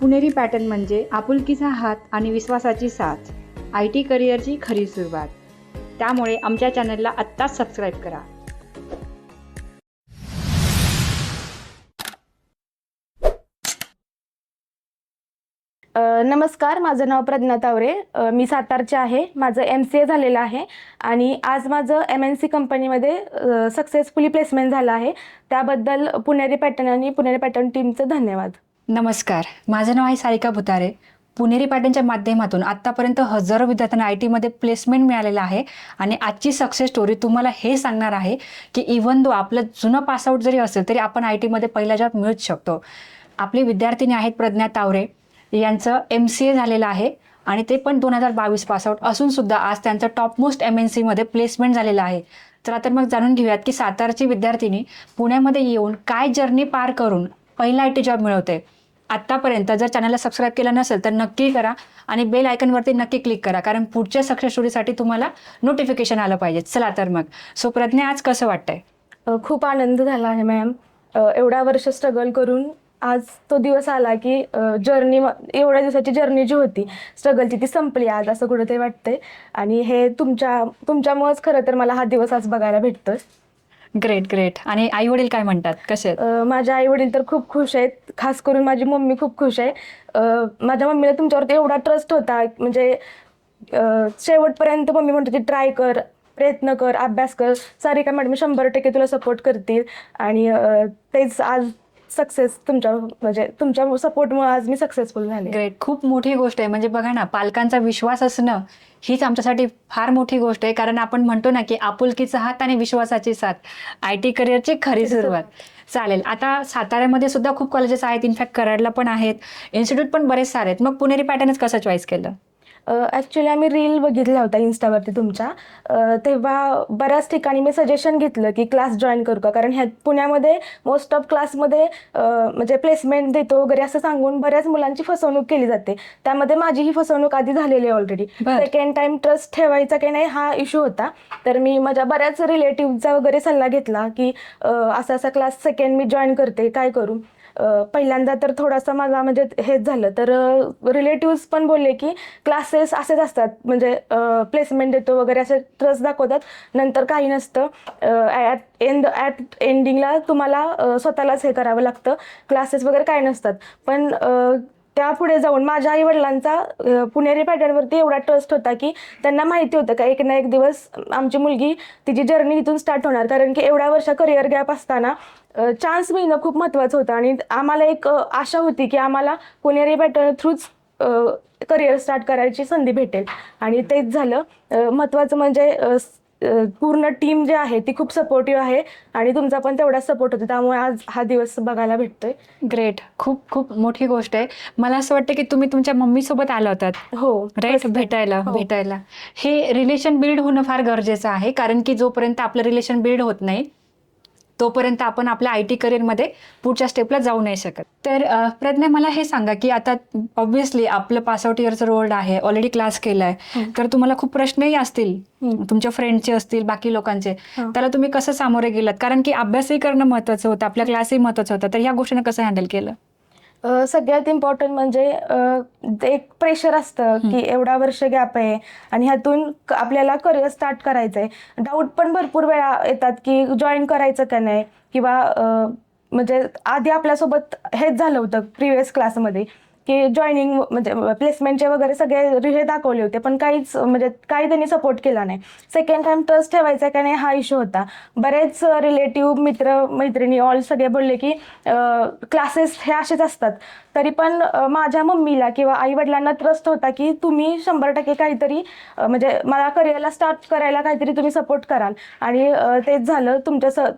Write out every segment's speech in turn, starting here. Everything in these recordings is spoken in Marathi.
पुणेरी पॅटर्न म्हणजे आपुलकीचा हात आणि विश्वासाची साथ, IT करिअरची खरी सुरुवात. त्यामुळे आमच्या चॅनलला आत्ताच सबस्क्राईब करा. नमस्कार, माझं नाव प्रज्ञा तावरे. मी सातारचे आहे. माझं MCA झालेलं आहे आणि आज माझं MNC कंपनीमध्ये सक्सेसफुली प्लेसमेंट झालं आहे. त्याबद्दल पुणेरी पॅटर्न आणि पुणेरी पॅटर्न टीमचं धन्यवाद. नमस्कार, माझं नाव आहे सारिका भुतारे. पुणेरी पॅटर्नच्या माध्यमातून आत्तापर्यंत हजारो विद्यार्थ्यांना IT मध्ये प्लेसमेंट मिळालेलं आहे आणि आजची सक्सेस स्टोरी तुम्हाला हे सांगणार आहे की इव्हन दो आपलं जुनं पासआउट जरी असेल तरी आपण IT मध्ये पहिला जॉब मिळूच शकतो. आपली विद्यार्थिनी आहेत प्रज्ञा तावरे. यांचं MCA झालेलं आहे आणि ते पण 2022 पासआउट असून सुद्धा आज त्यांचं टॉपमोस्ट MNC मध्ये प्लेसमेंट झालेलं आहे. चला तर मग जाणून घेऊयात की सातारची विद्यार्थिनी पुण्यामध्ये येऊन काय जर्नी पार करून पहिला IT जॉब मिळवते. आत्तापर्यंत जर चॅनलला सबस्क्राईब केलं नसेल तर नक्की करा आणि बेल आयकॉनवरती नक्की क्लिक करा, कारण पुढच्या सक्सेस स्टोरीसाठी तुम्हाला नोटिफिकेशन आलं पाहिजे. चला तर मग प्रज्ञा, आज कसं वाटतंय? खूप आनंद झाला आहे मॅम. एवढा वर्ष स्ट्रगल करून आज तो दिवस आला की जर्नी, एवढ्या दिवसाची जर्नी जी होती स्ट्रगलची ती संपली आज, असं कुठंतरी वाटतंय. आणि हे तुमच्यामुळेच खरं तर मला हा दिवस आज बघायला भेटतोय. Great great. आणि आई वडील काय म्हणतात, कसे आहेत? माझे आई वडील तर खूप खुश आहेत. खास करून माझी मम्मी खूप खुश आहे. माझ्या मम्मीला तुमच्यावरती एवढा ट्रस्ट होता, म्हणजे शेवटपर्यंत मम्मी म्हणत होती ट्राय कर, प्रयत्न कर, अभ्यास कर, सारिका मॅडम 100% तुला सपोर्ट करतील. आणि तेच आज सक्सेस तुमच्या सपोर्टमुळे आज मी सक्सेसफुल झाले. ग्रेट. खूप मोठी गोष्ट आहे. म्हणजे बघा ना, पालकांचा विश्वास असणं हीच आमच्यासाठी फार मोठी गोष्ट आहे, कारण आपण म्हणतो ना की आपुलकीचा हात आणि विश्वासाची साथ, IT करिअरची खरी सुरुवात. चालेल. आता साताऱ्यामध्ये सुद्धा खूप कॉलेजेस आहेत, इनफॅक्ट कराडला पण आहेत, इन्स्टिट्यूट पण बरेच सारे आहेत. मग पुणेरी पॅटर्नच कसं चॉईस केलं? ॲक्च्युली आम्ही रील बघितला होता इन्स्टावरती तुमच्या, तेव्हा बऱ्याच ठिकाणी मी सजेशन घेतलं की क्लास जॉईन करू का, कारण ह्या पुण्यामध्ये मोस्ट ऑफ क्लासमध्ये म्हणजे प्लेसमेंट देतो वगैरे असं सांगून बऱ्याच मुलांची फसवणूक केली जाते. त्यामध्ये माझी ही फसवणूक आधी झालेली आहे ऑलरेडी. सेकंड टाइम ट्रस्ट ठेवायचा की नाही हा इश्यू होता. तर मी माझ्या बऱ्याच रिलेटिव्हचा वगैरे सल्ला घेतला की असा क्लास सेकंड मी जॉईन करते, काय करू. पहिल्यांदा तर थोडासा मला म्हणजे हेच झालं, तर रिलेटिव्स पण बोलले की क्लासेस असेच असतात, म्हणजे प्लेसमेंट देतो वगैरे असे ट्रस्ट दाखवतात, नंतर काही नसतं. ॲट एंडिंगला तुम्हाला स्वतःलाच हे करावं लागतं, क्लासेस वगैरे काय नसतात. पण त्यापुढे जाऊन माझ्या आई वडिलांचा पुणेरी पॅटर्नवरती एवढा ट्रस्ट होता की त्यांना माहिती होतं का एक ना एक दिवस आमची मुलगी तिची जर्नी इथून स्टार्ट होणार, कारण की एवढ्या वर्ष करिअर गॅप असताना चान्स मिळणं खूप महत्त्वाचं होतं. आणि आम्हाला एक आशा होती की आम्हाला पुणेरी पॅटर्न थ्रूच करिअर स्टार्ट करायची संधी भेटेल, आणि तेच झालं. महत्त्वाचं म्हणजे पूर्ण टीम जी आहे ती खूप सपोर्टिव्ह आहे आणि तुमचा पण तेवढाच सपोर्ट होता, त्यामुळे आज हा दिवस बघायला भेटतोय. ग्रेट. खूप खूप मोठी गोष्ट आहे. मला असं वाटतं की तुम्ही तुमच्या मम्मी सोबत आला होतात. हो, राईट, भेटायला. हे रिलेशन बिल्ड होणं फार गरजेचं आहे, कारण की जोपर्यंत आपलं रिलेशन बिल्ड होत नाही तोपर्यंत आपण आपल्या IT करिअरमध्ये पुढच्या स्टेपला जाऊ नाही शकत. तर प्रज्ञा, मला हे सांगा की आता ऑब्व्हियसली आपलं पासआउट इयरचं रोल्ड आहे, ऑलरेडी क्लास केलाय, तर तुम्हाला खूप प्रश्नही असतील, तुमच्या फ्रेंडचे असतील, बाकी लोकांचे. त्याला तुम्ही कसं सामोरे गेलात? कारण की अभ्यासही करणं महत्त्वाचं होतं, आपल्या क्लासही महत्त्वाचं होता, तर ह्या गोष्टीनं कसं हँडल केलं? सगळ्यात इम्पॉर्टंट म्हणजे एक प्रेशर असतं की एवढा वर्ष गॅप आहे आणि ह्यातून आपल्याला करिअर स्टार्ट करायचं आहे. डाऊट पण भरपूर वेळा येतात की जॉईन करायचं का नाही, किंवा म्हणजे आधी आपल्यासोबत हेच झालं होतं प्रिव्हियस क्लासमध्ये की जॉईनिंग म्हणजे प्लेसमेंटचे वगैरे सगळे हे दाखवले होते, पण काहीच म्हणजे काही त्यांनी सपोर्ट केला नाही. सेकंड टाइम ट्रस्ट ठेवायचा का नाही हा इश्यू होता. बरेच रिलेटिव्ह, मित्र मैत्रिणी ऑल सगळे बोलले की क्लासेस हे असेच असतात. तरी पण माझ्या मम्मीला किंवा आई वडिलांना ट्रस्ट होता की तुम्ही 100% काहीतरी म्हणजे मला करिअरला स्टार्ट करायला काहीतरी तुम्ही सपोर्ट कराल, आणि तेच झालं.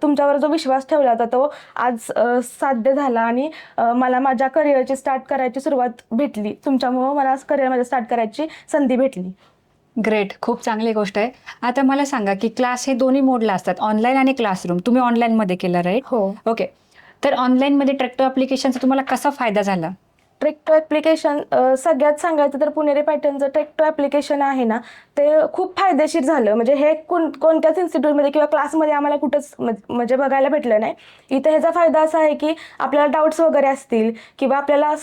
तुमच्यावर जो विश्वास ठेवला होता तो आज साध्य झाला, आणि मला माझ्या करिअरची स्टार्ट करायची सुरुवात भेटली. तुमच्यामुळं मला करिअरमध्ये स्टार्ट करायची संधी भेटली. ग्रेट. खूप चांगली गोष्ट आहे. आता मला सांगा की क्लास हे दोन्ही मोडला असतात, ऑनलाईन आणि क्लासरूम. तुम्ही ऑनलाईनमध्ये केलं, राईट? हो. ओके. तर ऑनलाईनमध्ये ट्रॅक्टर ॲप्लिकेशनचा तुम्हाला कसा फायदा झाला? ट्रेक टू ॲप्लिकेशन सगळ्यात सांगायचं तर पुणेरी पॅटर्नचं ट्रेक टू ॲप्लिकेशन आहे ना, ते खूप फायदेशीर झालं. म्हणजे हे कोणत्याच इन्स्टिट्यूटमध्ये किंवा क्लासमध्ये आम्हाला कुठंच म्हणजे बघायला भेटलं नाही. इथे ह्याचा फायदा असा आहे की आपल्याला डाऊट्स वगैरे असतील किंवा आपल्याला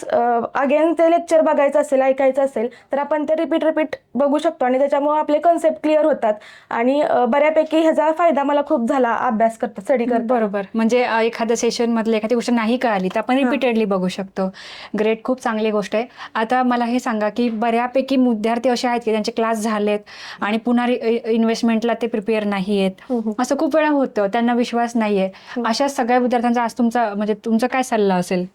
अगेन ते लेक्चर बघायचं असेल, ऐकायचं असेल, तर आपण ते रिपीट बघू शकतो आणि त्याच्यामुळे आपले कन्सेप्ट क्लिअर होतात. आणि बऱ्यापैकी ह्याचा फायदा मला खूप झाला अभ्यास करता, स्टडी करता. बरोबर. म्हणजे एखाद्या सेशन मधले एखादी गोष्ट नाही कळाली तर आपण रिपीटेडली बघू शकतो. ग्रेट, खूप चांगली गोष्ट आहे. आता मला हे सांगा की बऱ्यापैकी विद्यार्थी असे आहेत की त्यांचे क्लास झालेत आणि पुन्हा इन्व्हेस्टमेंटला ते प्रिपेअर नाही आहेत. असं खूप वेळा होतं, त्यांना विश्वास नाहीये. अशा सगळ्या विद्यार्थ्यांचा आज तुमचा काय सल्ला असेल?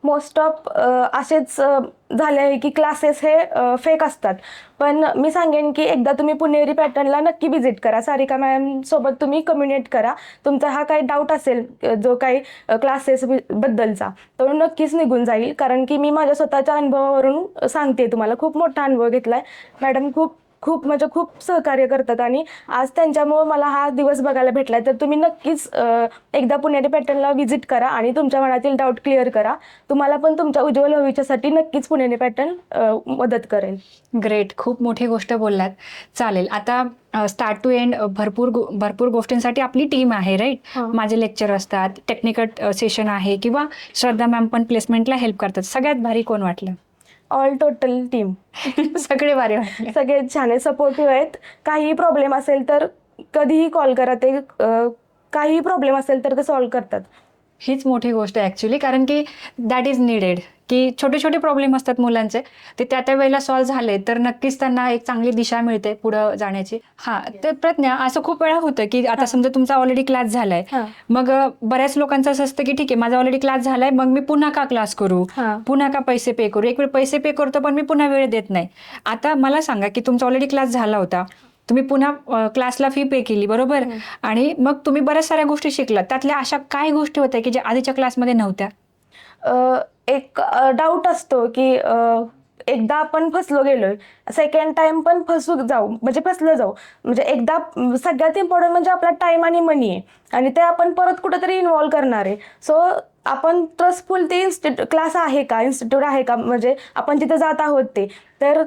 मोस्ट ऑफ असेच झाले आहे की क्लासेस हे फेक असतात. पण मी सांगेन की एकदा तुम्ही पुणेरी पॅटर्नला नक्की व्हिजिट करा. सारिका मॅम सोबत तुम्ही कम्युनिकेट करा. तुमचा हा काही डाऊट असेल जो काही क्लासेस बद्दलचा, तो नक्कीच निघून जाईल. कारण की मी माझ्या स्वतःच्या अनुभवावरून सांगते तुम्हाला. खूप मोठा अनुभव घेतलाय. मॅडम खूप सहकार्य करतात आणि आज त्यांच्यामुळे मला हा दिवस बघायला भेटलाय. तर तुम्ही नक्कीच एकदा पुणेरी पॅटर्नला व्हिजिट करा आणि तुमच्या मनातील डाऊट क्लिअर करा. तुम्हाला पण तुमच्या उज्ज्वल भविष्यासाठी नक्कीच पुणेरी पॅटर्न मदत करेल. ग्रेट, खूप मोठी गोष्ट बोललात. चालेल, आता स्टार्ट टू एंड भरपूर गोष्टींसाठी आपली टीम आहे, राईट? माझे लेक्चर असतात, टेक्निकल सेशन आहे किंवा श्रद्धा मॅम पण प्लेसमेंटला हेल्प करतात. सगळ्यात भारी कोण वाटलं? All total team. सगळे भारी वाटले. सगळे छान आहे, सपोर्टिव्ह आहेत. काहीही प्रॉब्लेम असेल तर कधीही कॉल करा. ते काहीही प्रॉब्लेम असेल तर ते सॉल्व्ह करतात. हीच मोठी गोष्ट आहे ॲक्च्युली, कारण की दॅट इज नीडेड. की छोटे प्रॉब्लेम असतात मुलांचे, ते त्या वेळेला सॉल्व्ह झाले तर नक्कीच त्यांना एक चांगली दिशा मिळते पुढं जाण्याची. तर प्रज्ञा, असं खूप वेळा होतं की आता समजा तुमचा ऑलरेडी क्लास झालाय, मग बऱ्याच लोकांचं असं असतं की ठीक आहे, माझा ऑलरेडी क्लास झालाय, मग मी पुन्हा का क्लास करू, पुन्हा का पैसे पे करू? एक वेळ पैसे पे करतो पण मी पुन्हा वेळ देत नाही. आता मला सांगा की तुमचा ऑलरेडी क्लास झाला होता, तुम्ही पुन्हा क्लासला फी पे केली, बरोबर, आणि मग तुम्ही बऱ्याच साऱ्या गोष्टी शिकलात. त्यातल्या अशा काय गोष्टी होत्या की ज्या आधीच्या क्लासमध्ये नव्हत्या? एक डाऊट असतो की एकदा आपण फसलो गेलोय, सेकंड टाइम पण फसलं जाऊ. म्हणजे एकदा सगळ्यात इम्पॉर्टंट म्हणजे आपला टाइम आणि मनी आहे आणि ते आपण परत कुठेतरी इन्व्हॉल्व करणार आहे. सो आपण ट्रस्टफुल ते क्लास आहे का, इन्स्टिट्यूट आहे का, म्हणजे आपण जिथे जात आहोत ते. तर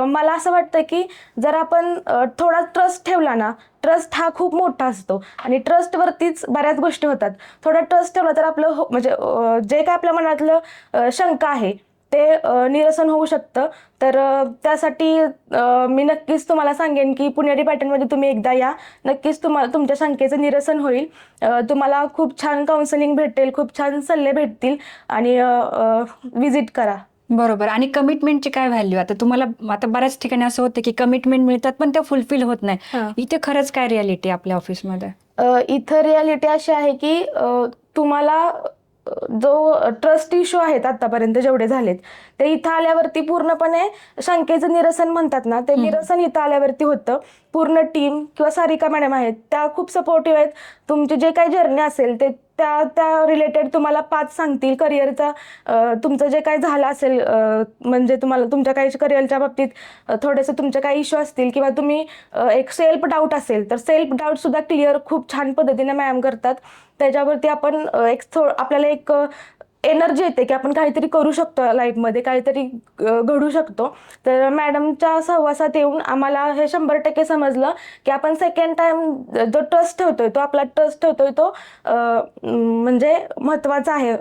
मला असं वाटतं की जर आपण थोडा ट्रस्ट ठेवला ना, ट्रस्ट हा खूप मोठा असतो आणि ट्रस्टवरतीच बऱ्याच गोष्टी होतात. थोडा ट्रस्ट ठेवला तर आपलं म्हणजे जे काय आपल्या मनातलं शंका आहे ते निरसन होऊ शकतं. तर त्यासाठी मी नक्कीच तुम्हाला सांगेन की पुणेरी पॅटर्नमध्ये तुम्ही एकदा या. नक्कीच तुम्हाला तुमच्या शंकेचं निरसन होईल. तुम्हाला खूप छान काउन्सिलिंग भेटेल, खूप छान सल्ले भेटतील आणि व्हिजिट करा. बरोबर. आणि कमिटमेंटची काय व्हॅल्यू? आता तुम्हाला आता बऱ्याच ठिकाणी असं होतं की कमिटमेंट मिळतात पण त्या फुलफिल होत नाही. इथे खरंच काय रियालिटी आपल्या ऑफिसमध्ये? इथं रियालिटी अशी आहे की तुम्हाला जो ट्रस्ट इश्यू आहेत आतापर्यंत जेवढे झालेत ते इथं आल्यावरती पूर्णपणे शंकेचं निरसन म्हणतात ना, ते निरसन इथं आल्यावरती होतं. पूर्ण टीम किंवा सारिका मॅडम आहेत त्या खूप सपोर्टिव्ह आहेत. तुमची जे काही जर्नी असेल ते त्या रिलेटेड तुम्हाला 5 सांगतील. करिअरचा तुमचं जे काही झालं असेल म्हणजे तुम्हाला तुमच्या काही करिअरच्या बाबतीत थोडेसे तुमचे काही इश्यू असतील किंवा तुम्ही एक सेल्फ डाऊट असेल तर सेल्फ डाऊट सुद्धा क्लिअर खूप छान पद्धतीने मॅम करतात. त्याच्यावरती आपण आपल्याला एक एनर्जी येते की आपण काहीतरी करू शकतो लाईफमध्ये, काहीतरी घडू शकतो. तर मॅडमच्या सहवासात येऊन आम्हाला हे 100% समजलं की आपण सेकंड टाइम जो ट्रस्ट ठेवतोय तो म्हणजे महत्वाचा आहे,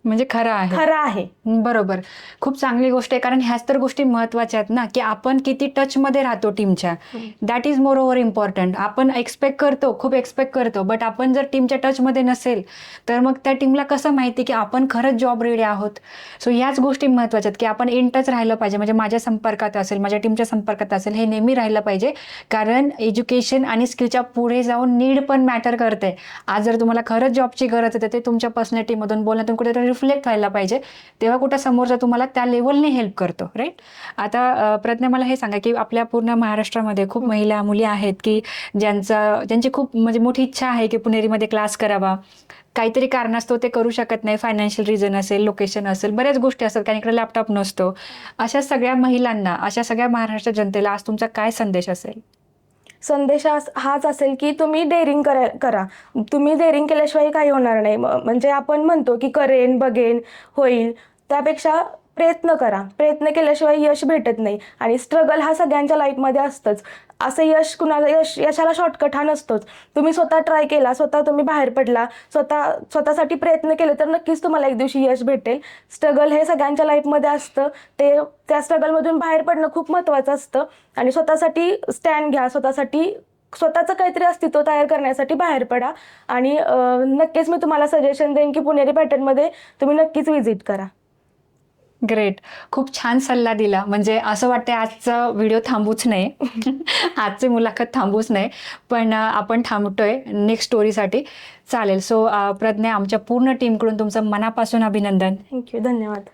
म्हणजे खरं आहे. बरोबर. खूप चांगली गोष्ट आहे, कारण ह्याच तर गोष्टी महत्वाच्या आहेत ना, की आपण किती टचमध्ये राहतो टीमच्या. That is more over important. आपण खूप एक्सपेक्ट करतो, बट आपण जर टीमच्या टचमध्ये नसेल तर मग त्या टीमला कसं माहिती की आपण खरंच जॉब रेडी आहोत. सो ह्याच गोष्टी महत्वाच्या आहेत की आपण इन टच राहिलं पाहिजे. म्हणजे माझ्या संपर्कात असेल, माझ्या टीमच्या संपर्कात असेल, हे नेहमी राहिलं पाहिजे. कारण एज्युकेशन आणि स्किलच्या पुढे जाऊन नीड पण मॅटर करते. आज जर तुम्हाला खरंच जॉबची गरज आहे तर ते तुमच्या पर्सनॅलिटीमधून, बोलण्यातून कुठेतरी रिफ्लेक्ट व्हायला पाहिजे. तेव्हा कुठं समोरचा तुम्हाला त्या लेवलने हेल्प करतो, राईट? आता प्रज्ञा, मला हे सांगा की आपल्या पूर्ण महाराष्ट्रामध्ये खूप मुली आहेत की ज्यांची खूप म्हणजे मोठी इच्छा आहे की पुणेरीमध्ये क्लास करावा. काहीतरी कारणास्तव ते करू शकत नाही. फायनान्शियल रिझन असेल, लोकेशन असेल, बऱ्याच गोष्टी असतात, कारण इकडे लॅपटॉप नसतो. अशा सगळ्या महिलांना, अशा सगळ्या महाराष्ट्र जनतेला आज तुमचा काय संदेश असेल? संदेश हाच असेल की तुम्ही डेअरिंग करा. तुम्ही डेअरिंग केल्याशिवाय काही होणार नाही. म्हणजे आपण म्हणतो की करेन, बघेन, होईल. त्यापेक्षा प्रयत्न करा. प्रयत्न केल्याशिवाय यश भेटत नाही आणि स्ट्रगल हा सगळ्यांच्या लाईफमध्ये असतंच. असं यशाला शॉर्टकट हा नसतोच. तुम्ही स्वतः ट्राय केला, स्वतः तुम्ही बाहेर पडला, स्वतःसाठी प्रयत्न केले तर नक्कीच तुम्हाला एक दिवशी यश भेटेल. स्ट्रगल हे सगळ्यांच्या लाईफमध्ये असतं. त्या स्ट्रगलमधून बाहेर पडणं खूप महत्त्वाचं असतं आणि स्वतःसाठी स्टँड घ्या. स्वतःचं काहीतरी अस्तित्व तयार करण्यासाठी बाहेर पडा आणि नक्कीच मी तुम्हाला सजेशन देईन की पुणेरी पॅटर्नमध्ये तुम्ही नक्कीच व्हिजिट करा. ग्रेट. खूप छान सल्ला दिला. म्हणजे असं वाटतं आजचा व्हिडिओ थांबूच नये, आजची मुलाखत थांबूच नये, पण आपण थांबतोय नेक्स्ट स्टोरीसाठी. चालेल. सो प्रज्ञा, आमच्या पूर्ण टीमकडून तुमचं मनापासून अभिनंदन. थँक्यू. धन्यवाद.